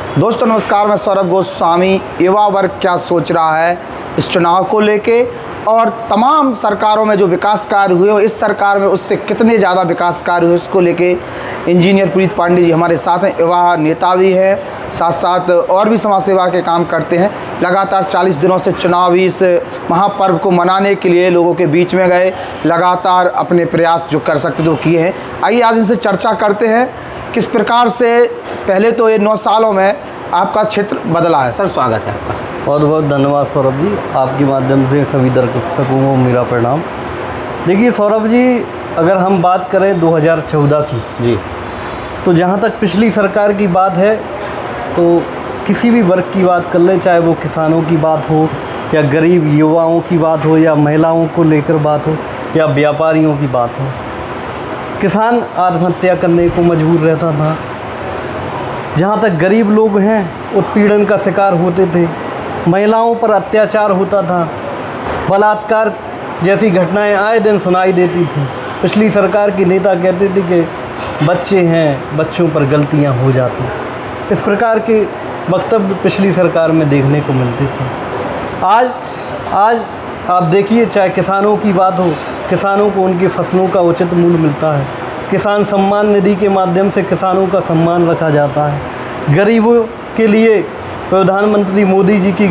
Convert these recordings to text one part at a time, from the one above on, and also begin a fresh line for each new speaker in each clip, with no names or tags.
दोस्तों नमस्कार, मैं सौरभ गोस्वामी। युवा वर्ग क्या सोच रहा है इस चुनाव को लेके और तमाम सरकारों में जो विकास कार्य हुए हो इस सरकार में उससे कितने ज़्यादा विकास कार्य हुए उसको लेके इंजीनियर प्रीत पांडे जी हमारे साथ हैं। युवा नेता भी है, साथ साथ और भी समाज सेवा के काम करते हैं। लगातार 40 दिनों से चुनावी इस महापर्व को मनाने के लिए लोगों के बीच में गए, लगातार अपने प्रयास जो कर सकते थे वो किए हैं। आइए आज इनसे चर्चा करते हैं किस प्रकार से पहले तो ये 9 सालों में आपका क्षेत्र बदला है। सर स्वागत है आपका।
बहुत बहुत धन्यवाद सौरभ जी, आपके माध्यम से सभी दर्शकों को मेरा प्रणाम। देखिए सौरभ जी, अगर हम बात करें 2014 की
जी,
तो जहाँ तक पिछली सरकार की बात है तो किसी भी वर्ग की बात कर लें, चाहे वो किसानों की बात हो या गरीब युवाओं की बात हो या महिलाओं को लेकर बात हो या व्यापारियों की बात हो, किसान आत्महत्या करने को मजबूर रहता था। जहाँ तक गरीब लोग हैं उत्पीड़न का शिकार होते थे, महिलाओं पर अत्याचार होता था, बलात्कार जैसी घटनाएं आए दिन सुनाई देती थी। पिछली सरकार के नेता कहते थे कि बच्चे हैं, बच्चों पर गलतियां हो जाती। इस प्रकार के वक्तव्य पिछली सरकार में देखने को मिलते थे। आज आप देखिए, चाहे किसानों की बात हो, किसानों को उनकी फसलों का उचित मूल्य मिलता है। किसान सम्मान निधि के माध्यम से किसानों का सम्मान रखा जाता है। गरीबों के लिए प्रधानमंत्री मोदी जी की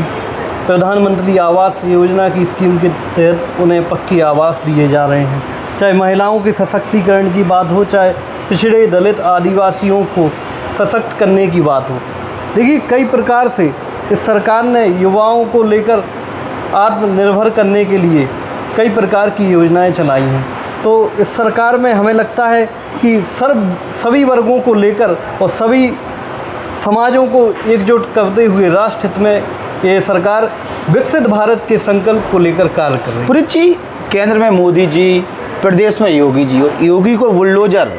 प्रधानमंत्री आवास योजना की स्कीम के तहत उन्हें पक्की आवास दिए जा रहे हैं। चाहे महिलाओं के सशक्तिकरण की बात हो, चाहे पिछड़े दलित आदिवासियों को सशक्त करने की बात हो। देखिए, कई प्रकार से इस सरकार ने युवाओं को लेकर आत्मनिर्भर करने के लिए कई प्रकार की योजनाएं चलाई हैं। तो इस सरकार में हमें लगता है कि सभी वर्गों को लेकर और सभी समाजों को एकजुट करते हुए राष्ट्र हित में ये सरकार विकसित भारत के संकल्प को लेकर कार्य कर रही है।
प्रीत जी, केंद्र में मोदी जी, प्रदेश में योगी जी, और योगी को बुलडोजर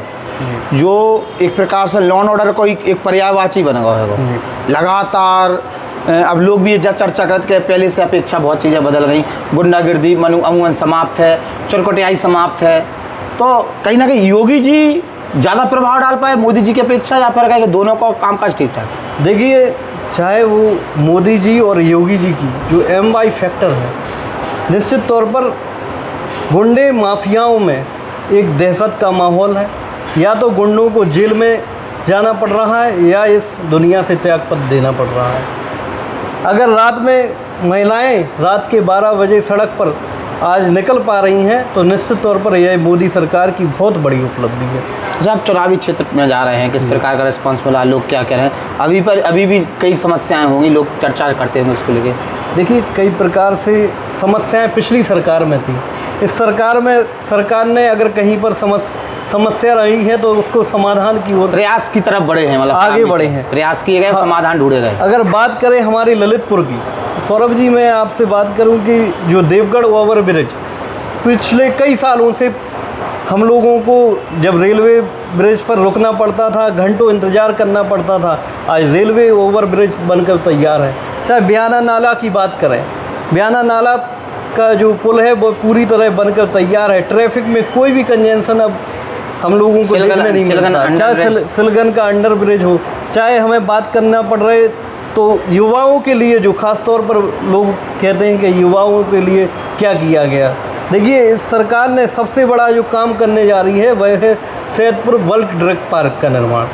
जो एक प्रकार से लॉ एंड ऑर्डर को एक पर्यायवाची बन गया है। लगातार अब लोग भी चर्चा करते हैं पहले से अपेक्षा बहुत चीज़ें बदल गई। गुंडागिर्दी अमूमन समाप्त है, चुरकुटियाई समाप्त है। तो कहीं ना कहीं योगी जी ज़्यादा प्रभाव डाल पाए मोदी जी की अपेक्षा, या फिर कहें कि दोनों का कामकाज ठीक ठाक?
देखिए, चाहे वो मोदी जी और योगी जी की जो MY फैक्टर है, निश्चित तौर पर गुंडे माफियाओं में एक दहशत का माहौल है। या तो गुंडों को जेल में जाना पड़ रहा है या इस दुनिया से त्यागपत्र देना पड़ रहा है। अगर रात में महिलाएं रात के 12 बजे सड़क पर आज निकल पा रही हैं तो निश्चित तौर पर यह मोदी सरकार की बहुत बड़ी उपलब्धि है।
जब आप चुनावी क्षेत्र में जा रहे हैं, किस प्रकार का रिस्पांस मिला, लोग क्या कह रहे हैं? अभी भी कई समस्याएं होंगी, लोग चर्चा करते हैं उसको लेके।
देखिए, कई प्रकार से समस्याएं पिछली सरकार में थी। इस सरकार में सरकार ने अगर कहीं पर समस्या रही है तो उसको समाधान की ओर
प्रयास की तरफ बढ़े हैं, मतलब
आगे बढ़े हैं,
प्रयास किए गए, समाधान ढूंढे गए।
अगर बात करें हमारी ललितपुर की, सौरभ जी मैं आपसे बात करूं कि जो देवगढ़ ओवर ब्रिज पिछले कई सालों से हम लोगों को जब रेलवे ब्रिज पर रुकना पड़ता था, घंटों इंतज़ार करना पड़ता था, आज रेलवे ओवर ब्रिज बनकर तैयार है। चाहे बयाना नाला की बात करें, बयाना नाला का जो पुल है वो पूरी तरह बनकर तैयार है। ट्रैफिक में कोई भी कंजेंशन अब हम लोगों को देखने नहीं मिलता। चाहे सिलगन का अंडर ब्रिज हो, चाहे हमें बात करना पड़ रहे तो युवाओं के लिए, जो ख़ास तौर पर लोग कहते हैं कि युवाओं के लिए क्या किया गया। देखिए, इस सरकार ने सबसे बड़ा जो काम करने जा रही है वह है सैदपुर बल्क ड्रग पार्क का निर्माण।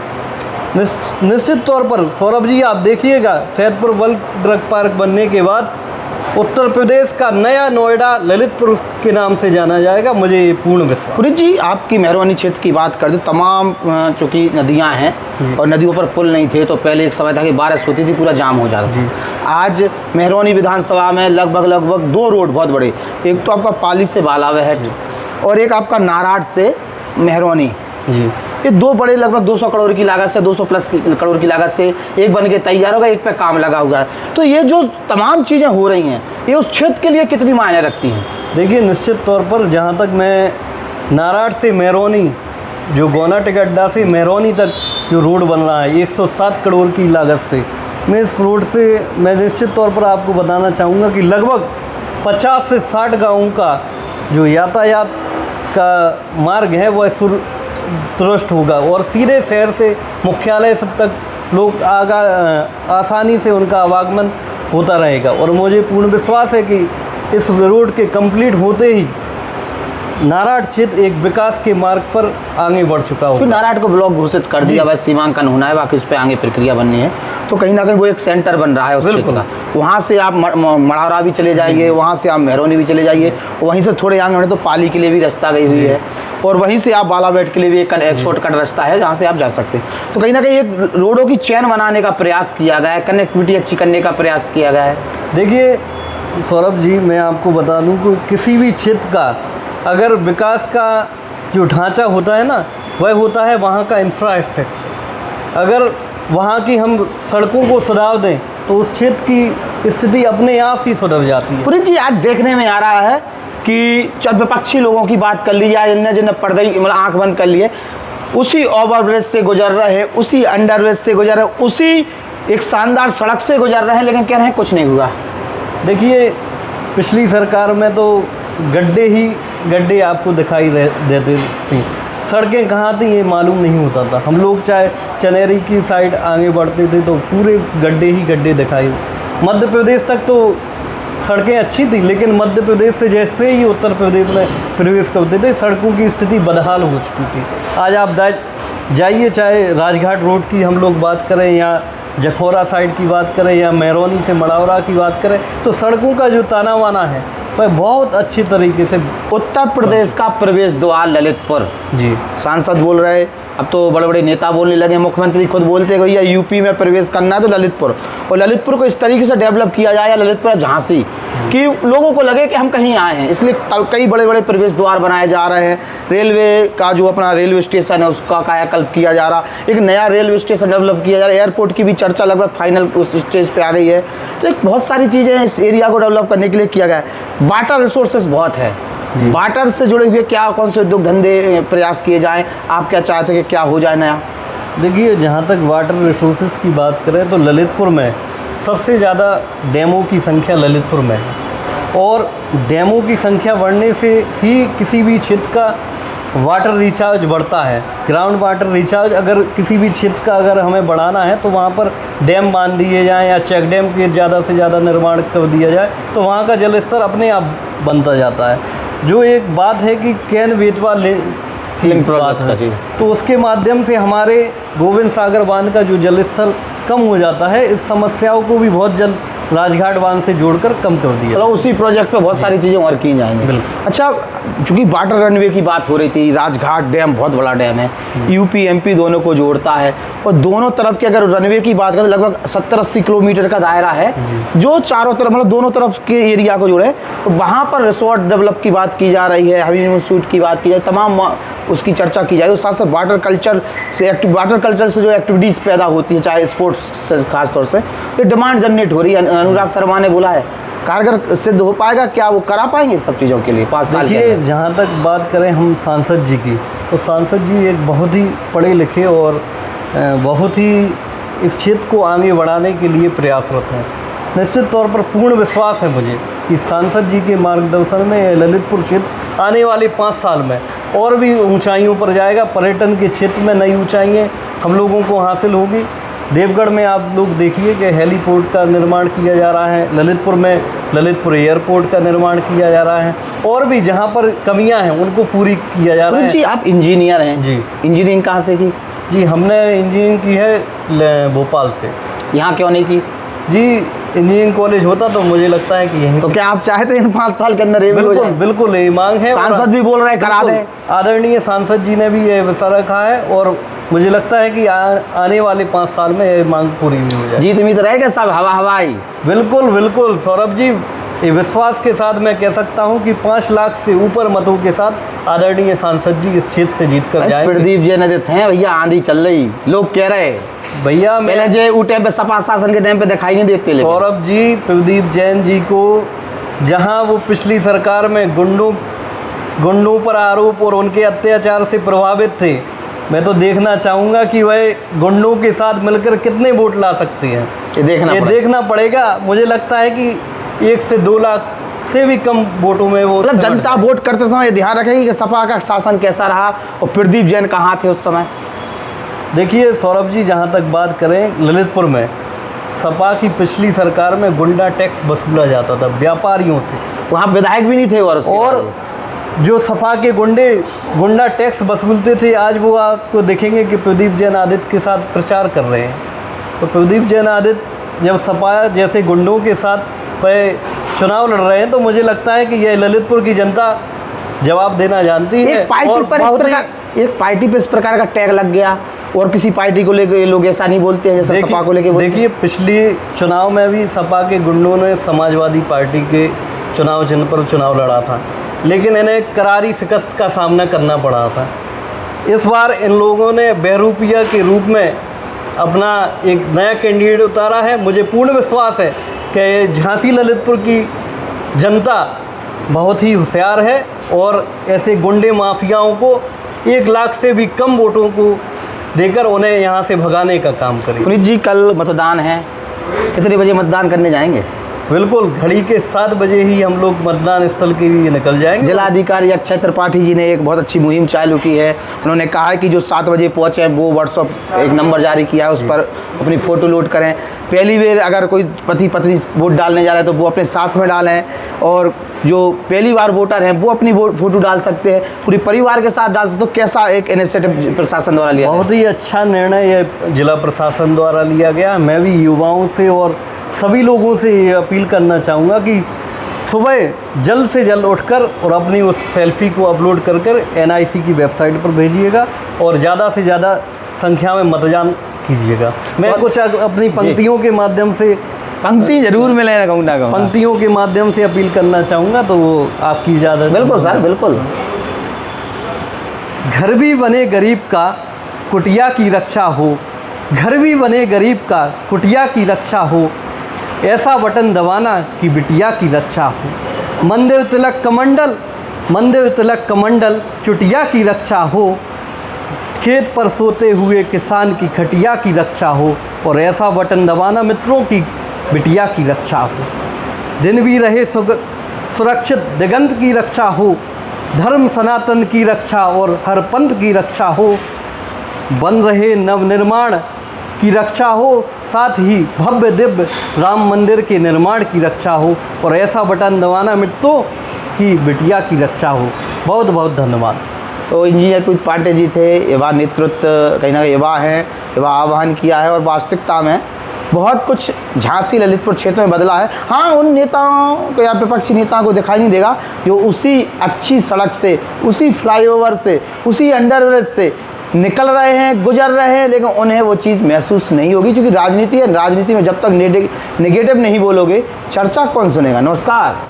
निश्चित तौर पर सौरभ जी आप देखिएगा, सैदपुर बल्क ड्रग पार्क बनने के बाद उत्तर प्रदेश का नया नोएडा ललितपुर के नाम से जाना जाएगा, मुझे ये पूर्ण विश्वास।
प्रीत जी, आपकी मेहरबानी क्षेत्र की बात कर दे, तमाम चूँकि नदियाँ हैं और नदियों पर पुल नहीं थे तो पहले एक समय था कि बारिश होती थी पूरा जाम हो जाता था। आज मेहरौनी विधानसभा में लगभग 2 रोड बहुत बड़े, एक तो आपका पाली से बालावहट और एक आपका नाराट से मेहरौनी
जी,
ये 2 बड़े लगभग 200 करोड़ की लागत से, 200 प्लस करोड़ की लागत से एक बन के तैयार होगा, एक पे काम लगा हुआ है। तो ये जो तमाम चीज़ें हो रही हैं ये उस क्षेत्र के लिए कितनी मायने रखती हैं?
देखिए, निश्चित तौर पर जहाँ तक मैं नाराट से मेहरौनी, जो गोना टिकड्डा से मेहरौनी तक जो रोड बन रहा है 107 करोड़ की लागत से, मैं इस रोड से मैं निश्चित तौर पर आपको बताना चाहूँगा कि लगभग 50 से 60 गाँवों का जो यातायात का मार्ग है वह दुरुस्त होगा और सीधे शहर से मुख्यालय तक लोग आसानी से उनका आवागमन होता रहेगा। और मुझे पूर्ण विश्वास है कि इस रोड के कंप्लीट होते ही नारायण क्षेत्र एक विकास के मार्ग पर आगे बढ़ चुका
फिर
होगा।
नारायण को ब्लॉक घोषित कर दिया, बस सीमांकन होना है, बाकी उस पर आगे प्रक्रिया बननी है। तो कहीं ना कहीं वो एक सेंटर बन रहा है उस क्षेत्र का। वहाँ से आप मढ़ौरा भी चले जाइए, वहाँ से आप मेहरौनी भी चले जाइए, वहीं से थोड़े आगे होने तो पाली के लिए भी रास्ता गई हुई है, और वहीं से आप बालाबेट के लिए भी एक शॉर्टकट रास्ता है जहाँ से आप जा सकते हैं। तो कहीं ना कहीं एक रोडों की चेन बनाने का प्रयास किया गया है, कनेक्टिविटी अच्छी करने का प्रयास किया गया है।
देखिए सौरभ जी, मैं आपको बता दूं कि किसी भी क्षेत्र का अगर विकास का जो ढांचा होता है ना, वह होता है वहाँ का इंफ्रास्ट्रक्चर। अगर वहाँ की हम सड़कों को सुधार दें तो उस क्षेत्र की स्थिति अपने आप ही सुधर जाती है।
पुनीत जी, आज देखने में आ रहा है कि चाहे विपक्षी लोगों की बात कर लीजिए, जिन्हें पर्दे मतलब आँख बंद कर लिए, उसी ओवरब्रिज से गुजर रहे, उसी अंडरब्रिज से गुजर रहे, उसी एक शानदार सड़क से गुजर रहे हैं, लेकिन कह रहे हैं कुछ नहीं हुआ।
देखिए पिछली सरकार में तो गड्ढे ही गड्ढे आपको दिखाई देते थे, सड़कें कहाँ थी ये मालूम नहीं होता था। हम लोग चाहे चनेरी की साइड आगे बढ़ते थे तो पूरे गड्ढे ही गड्ढे दिखाई। मध्य प्रदेश तक तो सड़कें अच्छी थी, लेकिन मध्य प्रदेश से जैसे ही उत्तर प्रदेश में प्रवेश करते थे सड़कों की स्थिति बदहाल हो चुकी थी। आज आप जाइए, चाहे राजघाट रोड की हम लोग बात करें या जखौरा साइड की बात करें या मेहरौनी से मढ़ौरा की बात करें, तो सड़कों का जो ताना बाना है वह बहुत अच्छी तरीके से।
उत्तर प्रदेश का प्रवेश द्वार ललितपुर,
जी
सांसद बोल रहे, अब तो बड़े बड़े नेता बोलने लगे, मुख्यमंत्री खुद बोलते हैं भैया यूपी में प्रवेश करना है तो ललितपुर, और ललितपुर को इस तरीके से डेवलप किया जाए, या ललितपुर झांसी, कि लोगों को लगे कि हम कहीं आए हैं। इसलिए कई बड़े बड़े प्रवेश द्वार बनाए जा रहे हैं। रेलवे का जो अपना रेलवे स्टेशन है उसका कायाकल्प किया जा रहा, एक नया रेलवे स्टेशन डेवलप किया जा रहा है, एयरपोर्ट की भी चर्चा लगभग फाइनल उस स्टेज पे आ गई है। तो एक बहुत सारी चीज़ें इस एरिया को डेवलप करने के लिए किया गया है। वाटर रिसोर्सेज बहुत है, वाटर से जुड़े हुए क्या कौन से उद्योग धंधे प्रयास किए जाएं, आप क्या चाहते हैं कि क्या हो जाए नया?
देखिए जहाँ तक वाटर रिसोर्सेज की बात करें तो ललितपुर में सबसे ज़्यादा डैमों की संख्या ललितपुर में है, और डैमों की संख्या बढ़ने से ही किसी भी क्षेत्र का वाटर रिचार्ज बढ़ता है। ग्राउंड वाटर रिचार्ज अगर किसी भी क्षेत्र का अगर हमें बढ़ाना है तो वहाँ पर डैम बांध दिए जाएँ या चेक डैम के ज़्यादा से ज़्यादा निर्माण कर दिया जाए तो वहाँ का जल स्तर अपने आप बनता जाता है। जो एक बात है कि कैन बेतवा लिंक बात है, तो उसके माध्यम से हमारे गोविंद सागर बांध का जो जल स्तर कम हो जाता है। इस समस्याओं को भी बहुत जल्द राजघाट बांध से जोड़कर कम कर दिया।
मतलब उसी प्रोजेक्ट पे बहुत सारी चीज़ें और की जाएंगी।
बिल्कुल।
अच्छा, चूँकि वाटर रनवे की बात हो रही थी, राजघाट डैम बहुत बड़ा डैम है, यूपी एमपी दोनों को जोड़ता है, और दोनों तरफ के अगर रनवे की बात करें तो लगभग 70-80 किलोमीटर का दायरा है जो चारों तरफ मतलब दोनों तरफ के एरिया को जोड़े। तो वहाँ पर रिसोर्ट डेवलप की बात की जा रही है, हनीमून सूट की बात की जाए, तमाम उसकी चर्चा की जाए। साथ साथ वाटर कल्चर से जो एक्टिविटीज़ पैदा होती है, चाहे स्पोर्ट्स से खास तौर से, तो डिमांड जनरेट हो रही है। अनुराग शर्मा ने बोला है, कारगर सिद्ध हो पाएगा क्या, वो करा पाएंगे सब चीज़ों के लिए 5 साल?
देखिए जहाँ तक बात करें हम सांसद जी की, तो सांसद जी एक बहुत ही पढ़े लिखे और बहुत ही इस क्षेत्र को आगे बढ़ाने के लिए प्रयासरत हैं। निश्चित तौर पर पूर्ण विश्वास है मुझे कि सांसद जी के मार्गदर्शन में ललितपुर क्षेत्र आने वाले 5 साल में और भी ऊंचाइयों पर जाएगा। पर्यटन के क्षेत्र में नई ऊंचाइयाँ हम लोगों को हासिल होगी। देवगढ़ में आप लोग देखिए कि हेलीपोर्ट का निर्माण किया जा रहा है, ललितपुर में ललितपुर एयरपोर्ट का निर्माण किया जा रहा है, और भी जहाँ पर कमियाँ हैं उनको पूरी किया जा रहा है।
जी आप इंजीनियर हैं
जी,
इंजीनियरिंग कहाँ से की?
जी हमने इंजीनियरिंग की है भोपाल से।
यहाँ क्यों नहीं की?
जी इंजीनियरिंग कॉलेज होता तो मुझे लगता है कि यहीं।
तो क्या आप चाहते हैं इन 5 साल के अंदर ये भी हो जाए?
बिल्कुल ये मांग है,
सांसद भी बोल रहे हैं करा दें।
आदरणीय सांसद जी ने भी ये विषय रखा है, और मुझे लगता है कि आने वाले 5 साल में ये मांग पूरी भी हो जाए।
जीत उम्मीद रहेगा सब हवाई।
बिल्कुल बिल्कुल सौरभ जी, ये विश्वास के साथ मैं कह सकता हूं कि 5 लाख से ऊपर मतों के साथ आदरणीय सांसद जी इस क्षेत्र से जीत कर जाएंगे।
प्रदीप जैन देते हैं भैया, आंधी चल रही, लोग कह रहे
भैया
पहले जे उ टाइम पे सपा शासन के टाइम पे दिखाई नहीं देते।
सौरभ जी, प्रदीप जैन जी को जहां वो पिछली सरकार में गुंडों पर आरोप और उनके अत्याचार से प्रभावित थे, मैं तो देखना चाहूँगा कि वह गुंडों के साथ मिलकर कितने वोट ला सकते हैं। ये देखना पड़ेगा। मुझे लगता है कि 1 से 2 लाख से भी कम वोटों में वो
मतलब जनता वोट करते समय ध्यान रखेगी कि सपा का शासन कैसा रहा और प्रदीप जैन कहाँ थे उस समय।
देखिए सौरभ जी, जहाँ तक बात करें ललितपुर में सपा की पिछली सरकार में गुंडा टैक्स वसूला जाता था व्यापारियों से,
वहाँ विधायक भी नहीं थे
और जो सपा के गुंडा टैक्स वसूलते थे, आज वो आपको देखेंगे कि प्रदीप जैन आदित्य के साथ प्रचार कर रहे हैं। तो प्रदीप जैन आदित्य जब सपा जैसे गुंडों के साथ चुनाव लड़ रहे हैं, तो मुझे लगता है कि ये ललितपुर की जनता जवाब देना जानती है।
एक पार्टी पे इस प्रकार का टैग लग गया और किसी पार्टी को लेकर ये लोग ऐसा नहीं बोलते हैं जैसे सपा को लेकर बोलते हैं।
देखिए पिछली चुनाव में भी सपा के गुंडों ने समाजवादी पार्टी के चुनाव चिन्ह पर चुनाव लड़ा था, लेकिन इन्हें करारी शिकस्त का सामना करना पड़ा था। इस बार इन लोगों ने बहरूपिया के रूप में अपना एक नया कैंडिडेट उतारा है। मुझे पूर्ण विश्वास है कि झांसी ललितपुर की जनता बहुत ही होशियार है और ऐसे गुंडे माफियाओं को 1 लाख से भी कम वोटों को देकर उन्हें यहाँ से भगाने का काम करें।
पुनीत जी, कल मतदान है, कितने बजे मतदान करने जाएंगे?
बिल्कुल घड़ी के 7 बजे ही हम लोग मतदान स्थल के लिए निकल जाएंगे।
जिलाधिकारी अक्षय त्रिपाठी जी ने एक बहुत अच्छी मुहिम चालू की है। उन्होंने कहा है कि जो 7 बजे पहुँचे वो व्हाट्सअप एक नंबर जारी किया है, उस पर अपनी फ़ोटो लोड करें। पहली बार अगर कोई पति पत्नी वोट डालने जा रहे हैं तो वो अपने साथ में डालें, और जो पहली बार वोटर हैं वो अपनी फ़ोटो डाल सकते हैं, पूरी परिवार के साथ डाल सकते। तो कैसा एक इनिशिएटिव प्रशासन द्वारा लिया?
बहुत ही अच्छा निर्णय ये जिला प्रशासन द्वारा लिया गया। मैं भी युवाओं से और सभी लोगों से ये अपील करना चाहूँगा कि सुबह जल्द से जल्द उठकर और अपनी उस सेल्फी को अपलोड कर NIC की वेबसाइट पर भेजिएगा और ज़्यादा से ज़्यादा संख्या में मतदान कीजिएगा। मैं कुछ अपनी पंक्तियों के माध्यम से
पंक्ति जरूर मिले ना, कहूँगा
पंक्तियों के माध्यम से अपील करना चाहूँगा, तो वो आपकी इजाज़त?
बिल्कुल सर, बिल्कुल।
घर भी बने गरीब का कुटिया की रक्षा हो, घर भी बने गरीब का कुटिया की रक्षा हो, ऐसा बटन दबाना कि बिटिया की रक्षा हो। मंदेव तिलक कमंडल चुटिया की रक्षा हो, खेत पर सोते हुए किसान की खटिया की रक्षा हो, और ऐसा बटन दबाना मित्रों की बिटिया की रक्षा हो। दिन भी रहे सुरक्षित दिगंत की रक्षा हो, धर्म सनातन की रक्षा और हर पंथ की रक्षा हो, बन रहे नवनिर्माण की रक्षा हो, साथ ही भव्य दिव्य राम मंदिर के निर्माण की रक्षा हो, और ऐसा बटन दबाना मित्रों की बिटिया की रक्षा हो। बहुत बहुत धन्यवाद।
तो इंजीनियर पुनीत पांडे जी थे, युवा नेतृत्व कहीं ना कहीं युवा है, युवा आह्वान किया है, और वास्तविकता में बहुत कुछ झांसी ललितपुर क्षेत्र में बदला है। हाँ, उन नेताओं को या विपक्षी नेताओं को दिखाई नहीं देगा जो उसी अच्छी सड़क से, उसी फ्लाईओवर से, उसी अंडरब्रिज से निकल रहे हैं, गुजर रहे हैं, लेकिन उन्हें वो चीज़ महसूस नहीं होगी, क्योंकि राजनीति है। राजनीति में जब तक नेगेटिव नहीं बोलोगे, चर्चा कौन सुनेगा? नमस्कार।